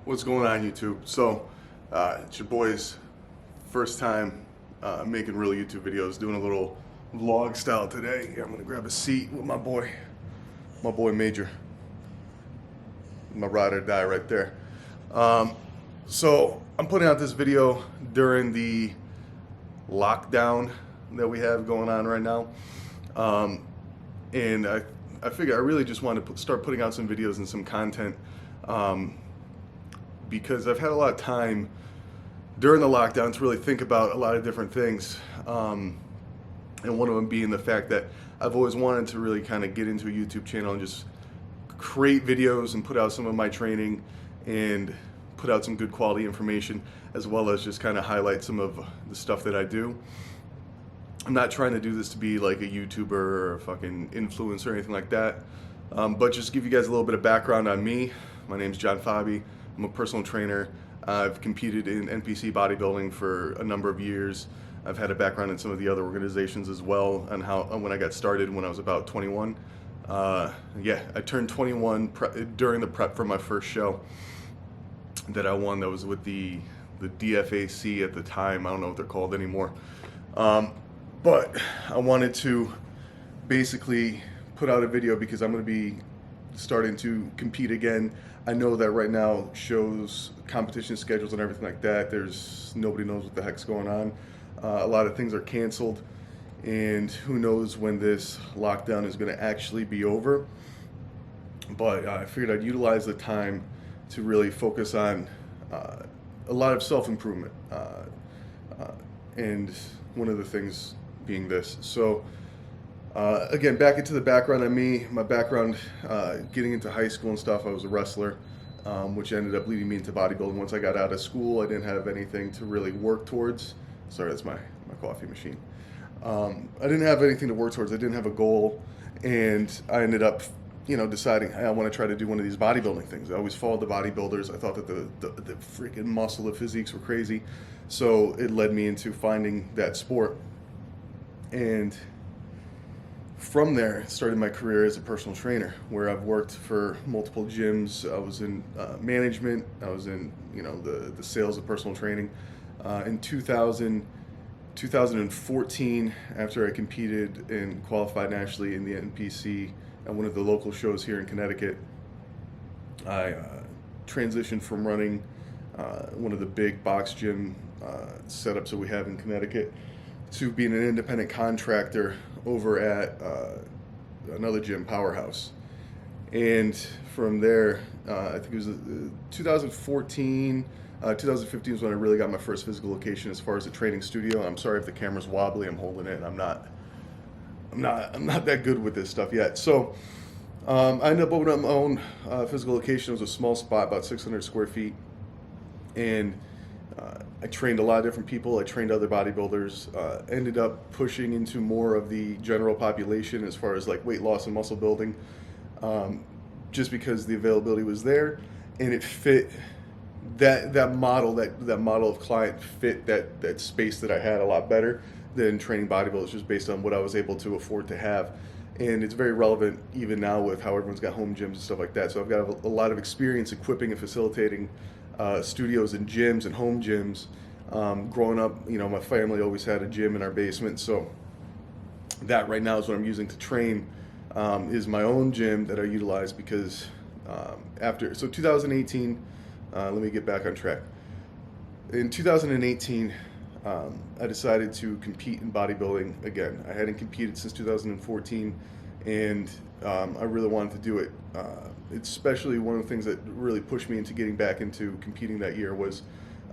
What's going on, YouTube? So, it's your boy's first time making real YouTube videos, doing a little vlog style today. Here, I'm gonna grab a seat with my boy Major, my ride or die right there. So, I'm putting out this video during the lockdown that we have going on right now, and I figured I really just wanted to start putting out some videos and some content. Because I've had a lot of time during the lockdown to really think about a lot of different things. And one of them being the fact that I've always wanted to really kind of get into a YouTube channel and just create videos and put out some of my training and put out some good quality information, as well as just kind of highlight some of the stuff that I do. I'm not trying to do this to be like a YouTuber or a fucking influencer or anything like that, but just give you guys a little bit of background on me. My name's Fabi. I'm a personal trainer. I've competed in NPC bodybuilding for a number of years. I've had a background in some of the other organizations as well, on how when I got started when I was about 21. I turned 21 during the prep for my first show that I won. That was with the DFAC at the time. I don't know what they're called anymore. But I wanted to basically put out a video because I'm going to be starting to compete again. I know that right now shows, competition schedules and everything like that, nobody knows what the heck's going on. A lot of things are canceled, and who knows when this lockdown is going to actually be over. But I figured I'd utilize the time to really focus on a lot of self-improvement, and one of the things being this. So again, back into the background on me. My background, getting into high school and stuff, I was a wrestler, which ended up leading me into bodybuilding. Once I got out of school, I didn't have anything to really work towards. Sorry, that's my coffee machine. I didn't have anything to work towards. I didn't have a goal, and I ended up, deciding, hey, I want to try to do one of these bodybuilding things. I always followed the bodybuilders. I thought that the freaking muscle, the physiques were crazy. So it led me into finding that sport. And from there, started my career as a personal trainer, where I've worked for multiple gyms. I was in management. I was in, the sales of personal training. In 2014, after I competed and qualified nationally in the NPC at one of the local shows here in Connecticut, I transitioned from running one of the big box gym setups that we have in Connecticut to being an independent contractor over at another gym, Powerhouse. And from there, I think it was 2014, 2015 was when I really got my first physical location as far as a training studio. I'm sorry if the camera's wobbly, I'm holding it, and I'm not that good with this stuff yet. So I ended up opening up my own physical location. It was a small spot, about 600 square feet. And I trained a lot of different people. I trained other bodybuilders, ended up pushing into more of the general population as far as like weight loss and muscle building, just because the availability was there, and it fit that model of client fit that space that I had a lot better than training bodybuilders, just based on what I was able to afford to have. And it's very relevant even now with how everyone's got home gyms and stuff like that. So I've got a lot of experience equipping and facilitating studios and gyms and home gyms. Growing up, my family always had a gym in our basement, so that right now is what I'm using to train, is my own gym that I utilize because so 2018, let me get back on track. In 2018, I decided to compete in bodybuilding again. I hadn't competed since 2014, and I really wanted to do it. Especially one of the things that really pushed me into getting back into competing that year was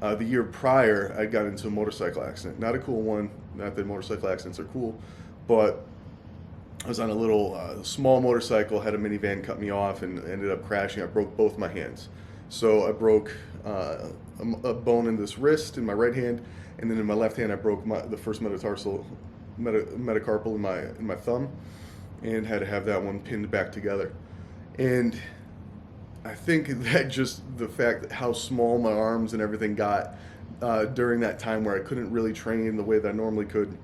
the year prior, I got into a motorcycle accident. Not a cool one, not that motorcycle accidents are cool, but I was on a little small motorcycle, had a minivan cut me off, and ended up crashing. I broke both my hands. So I broke a bone in this wrist in my right hand, and then in my left hand I broke the first metacarpal in my thumb, and had to have that one pinned back together. And I think that just the fact that how small my arms and everything got during that time where I couldn't really train the way that I normally could,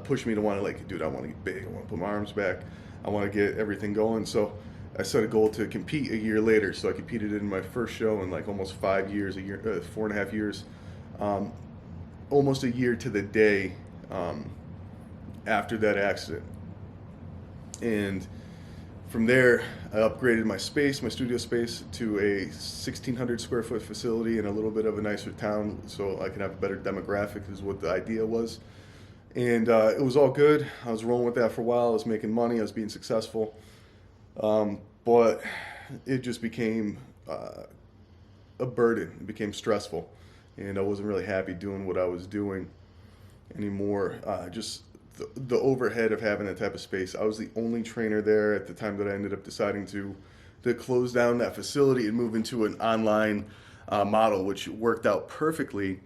pushed me to want to, like, dude, I want to get big. I want to put my arms back. I want to get everything going. So I set a goal to compete a year later. So I competed in my first show in like almost 5 years, a year, 4.5 years, um, almost a year to the day um, after that accident. And from there, I upgraded my space, my studio space, to a 1,600 square foot facility in a little bit of a nicer town, so I can have a better demographic. Is what the idea was, and it was all good. I was rolling with that for a while. I was making money. I was being successful, but it just became a burden. It became stressful, and I wasn't really happy doing what I was doing anymore. Just the overhead of having that type of space. I was the only trainer there at the time that I ended up deciding to close down that facility and move into an online model, which worked out perfectly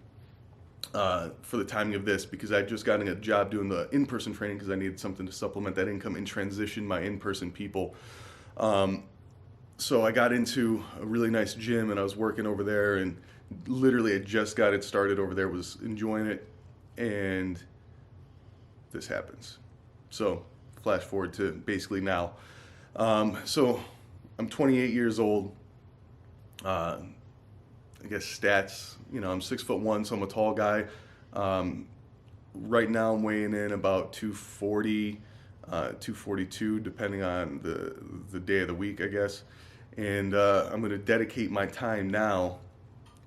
for the timing of this, because I just gotten a job doing the in-person training because I needed something to supplement that income and transition my in-person people. So I got into a really nice gym and I was working over there, and literally I just got it started over there, was enjoying it, and this happens. So flash forward to basically now. So I'm 28 years old. I guess stats, I'm 6'1", so I'm a tall guy. Right now I'm weighing in about 240, 242, depending on the day of the week, I guess. And I'm going to dedicate my time now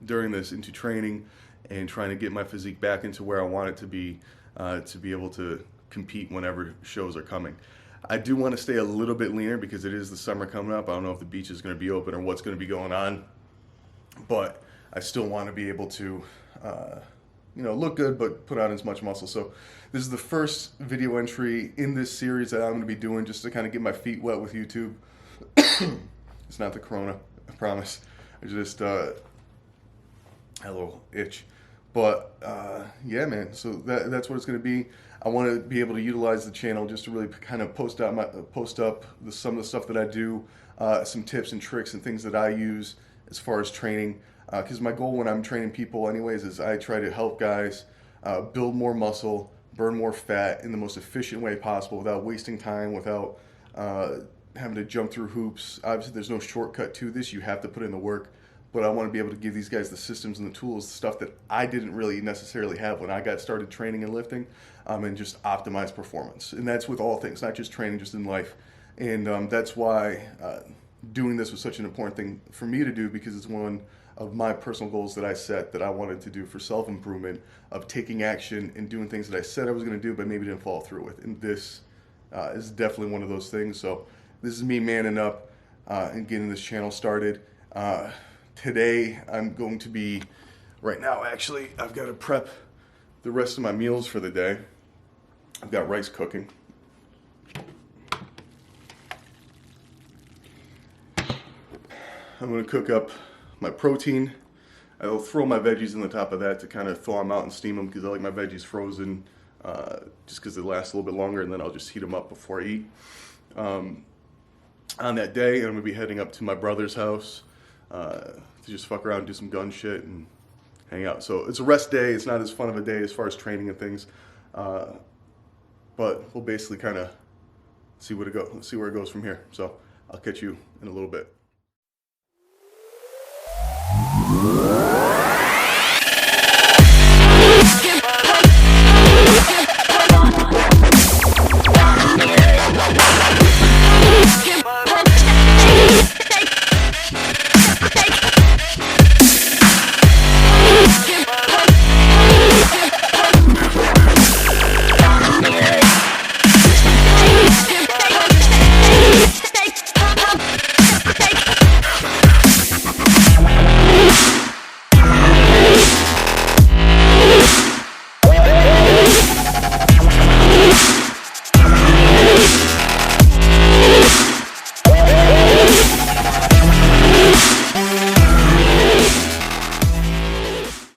during this into training and trying to get my physique back into where I want it to be able to compete whenever shows are coming. I do want to stay a little bit leaner because it is the summer coming up. I don't know if the beach is going to be open or what's going to be going on, but I still want to be able to, look good, but put on as much muscle. So this is the first video entry in this series that I'm going to be doing just to kind of get my feet wet with YouTube. It's not the corona, I promise. I just had a little itch. But yeah, man, so that's what it's going to be. I want to be able to utilize the channel just to really kind of post up some of the stuff that I do, some tips and tricks and things that I use as far as training. Because my goal when I'm training people anyways is I try to help guys build more muscle, burn more fat in the most efficient way possible without wasting time, without having to jump through hoops. Obviously, there's no shortcut to this. You have to put in the work. But I want to be able to give these guys the systems and the tools, the stuff that I didn't really necessarily have when I got started training and lifting, and just optimize performance. And that's with all things, not just training, just in life. And that's why doing this was such an important thing for me to do, because it's one of my personal goals that I set that I wanted to do for self-improvement, of taking action and doing things that I said I was going to do but maybe didn't follow through with. And this is definitely one of those things. So this is me manning up and getting this channel started. Today I'm going to be, right now actually, I've got to prep the rest of my meals for the day. I've got rice cooking. I'm going to cook up my protein. I'll throw my veggies in the top of that to kind of thaw them out and steam them, because I like my veggies frozen just because they last a little bit longer, and then I'll just heat them up before I eat. On that day, I'm going to be heading up to my brother's house to just fuck around, do some gun shit, and hang out. So it's a rest day. It's not as fun of a day as far as training and things, but we'll basically kind of see where it goes from here. So I'll catch you in a little bit.